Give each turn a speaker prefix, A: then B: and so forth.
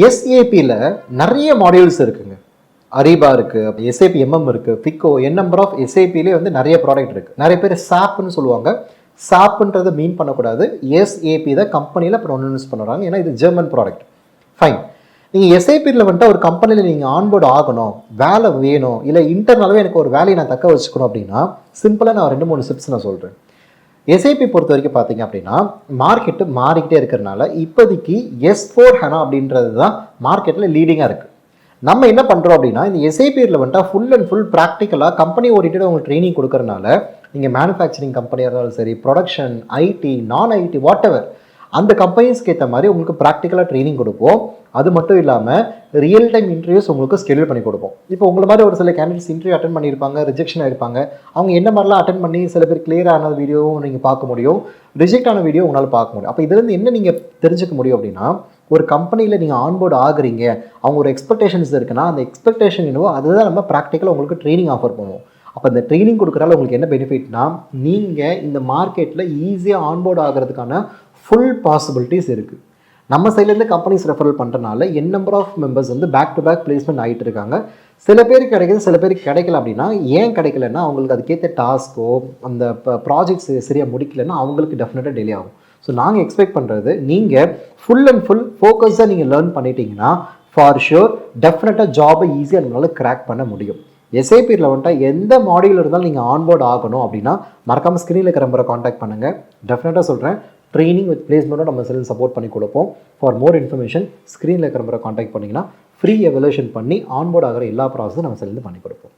A: எஸ்ஏபியில் நிறைய மாடியூல்ஸ் இருக்குங்க. அரீபா இருக்குது, எஸ்ஏபி எம்எம் இருக்குது, ஃபிக்கோ, நம்பர் ஆஃப் எஸ்ஏபிலே வந்து நிறைய ப்ராடக்ட் இருக்குது. நிறைய பேர் சாப்னு சொல்லுவாங்க. சாப்ன்றதை மீன் பண்ணக்கூடாது. எஸ்ஏபி தான் கம்பெனியில் ப்ரொனவுன்ஸ் பண்ணுறாங்க. ஏன்னா இது ஜெர்மன் ப்ராடக்ட். ஃபைன். நீங்கள் எஸ்ஏபியில் வந்துட்டு ஒரு கம்பெனியில் நீங்கள் ஆன்போர்டு ஆகணும், வேலை வேணும், இல்லை இன்டர்னலாகவே எனக்கு ஒரு வேலையை நான் தக்க வச்சுக்கணும் அப்படின்னா சிம்பிளாக நான் 2-3 ஸ்டெப்ஸ் நான் சொல்கிறேன். எஸ்ஐபி பொறுத்த வரைக்கும் பார்த்தீங்க அப்படின்னா மார்க்கெட்டு மாறிக்கிட்டே இருக்கிறனால இப்போதைக்கு S4 HANA அப்படின்றது தான் மார்க்கெட்டில் லீடிங்காக இருக்குது. நம்ம என்ன பண்ணுறோம் அப்படின்னா இந்த எஸ்ஐபியில் வந்துட்டு ஃபுல் அண்ட் ஃபுல் ப்ராக்டிக்கலாக கம்பெனி ஓரியன்டாக உங்களுக்கு ட்ரைனிங் கொடுக்கறனால நீங்கள் மேனுஃபேக்சரிங் கம்பெனியாக இருந்தாலும் சரி, ப்ரொடக்ஷன், ஐடி, நான் ஐடி, வாட் எவர் அந்த கம்பெனிஸ்க்கு ஏற்ற மாதிரி உங்களுக்கு ப்ராக்டிக்கலாக ட்ரைனிங் கொடுப்போம். அது மட்டும் இல்லாமல் ரியல் டைம் இன்டர்வியூஸ் உங்களுக்கு ஸ்கெடியூல் பண்ணி கொடுப்போம். இப்போ உங்களை மாதிரி ஒரு சில கேண்டிடேட்ஸ் இன்டர்வியூ அட்டன் பண்ணியிருப்பாங்க, ரிஜெக்ஷன் ஆகிருப்பாங்க. அவங்க என்ன மாதிரிலாம் அட்டன் பண்ணி சில பேர் கிளியர் ஆன வீடியோவும் நீங்கள் பார்க்க முடியும், ரிஜெக்ட் ஆன வீடியோ உங்களால் பார்க்க முடியும். அப்போ இதுலேருந்து என்ன நீங்கள் தெரிஞ்சுக்க முடியும் அப்படின்னா, ஒரு கம்பெனியில் நீங்கள் ஆன்போர்டு ஆகுறீங்க, அவங்க ஒரு எக்ஸ்பெக்டேஷன்ஸ் இருக்குன்னா அந்த எக்ஸ்பெக்டேஷன் என்னவோ அதுதான் நம்ம ப்ராக்டிக்கலாக உங்களுக்கு ட்ரைனிங் ஆஃபர் பண்ணுவோம். அப்போ இந்த ட்ரைனிங் கொடுக்குறதால உங்களுக்கு என்ன பெனிஃபிட்னா, நீங்கள் இந்த மார்க்கெட்டில் ஈஸியாக ஆன்போர்டு ஆகிறதுக்கான ஃபுல் பாசிபிலிட்டிஸ் இருக்குது. நம்ம சைட்லேருந்து கம்பெனிஸ் ரெஃபரல் பண்ணுறனால நம்பர் ஆஃப் மெம்பர்ஸ் வந்து பேக் டு பேக் பிளேஸ்மெண்ட் ஆகிட்டு இருக்காங்க. சில பேருக்கு கிடைக்குது, சில பேருக்கு கிடைக்கல. அப்படின்னா ஏன் கிடைக்கலன்னா அவங்களுக்கு அதுக்கேற்ற டாஸ்க்கோ அந்த ப்ராஜெக்ட்ஸ் சரியாக முடிக்கலைன்னா அவங்களுக்கு டெஃபினட்டாக டிலே ஆகும். ஸோ நாங்கள் எக்ஸ்பெக்ட் பண்ணுறது நீங்கள் ஃபுல் அண்ட் ஃபுல் ஃபோக்கஸாக நீங்கள் லேர்ன் பண்ணிட்டீங்கன்னா ஃபார் ஷுர் டெஃபினட்டாக ஜாபை ஈஸியாக நம்மளால் கிராக் பண்ண முடியும். எஸ்ஐபியில் வந்துட்டு எந்த மாடியூல் இருந்தாலும் நீங்கள் ஆன்போர்டு ஆகணும் அப்படின்னா மறக்காமல் ஸ்க்ரீனில் இருக்கிற நம்பரை காண்டாக்ட் பண்ணுங்கள். டெஃபினட்டாக சொல்கிறேன், ட்ரைனிங் வித் பிளேஸ்மெண்ட்டோட நம்ம செல் சப்போர்ட் பண்ணி கொடுப்போம். ஃபார் மோர் இன்ஃபர்மேஷன் ஸ்க்ரீனில் இருக்கிற நம்பரை காண்டாக்ட் பண்ணிங்கன்னா ஃப்ரீ எவல்யூஷன் பண்ணி ஆன்போர்ட் ஆகிற எல்லா ப்ராசஸும் நம்ம செல்லேருந்து பண்ணி கொடுப்போம்.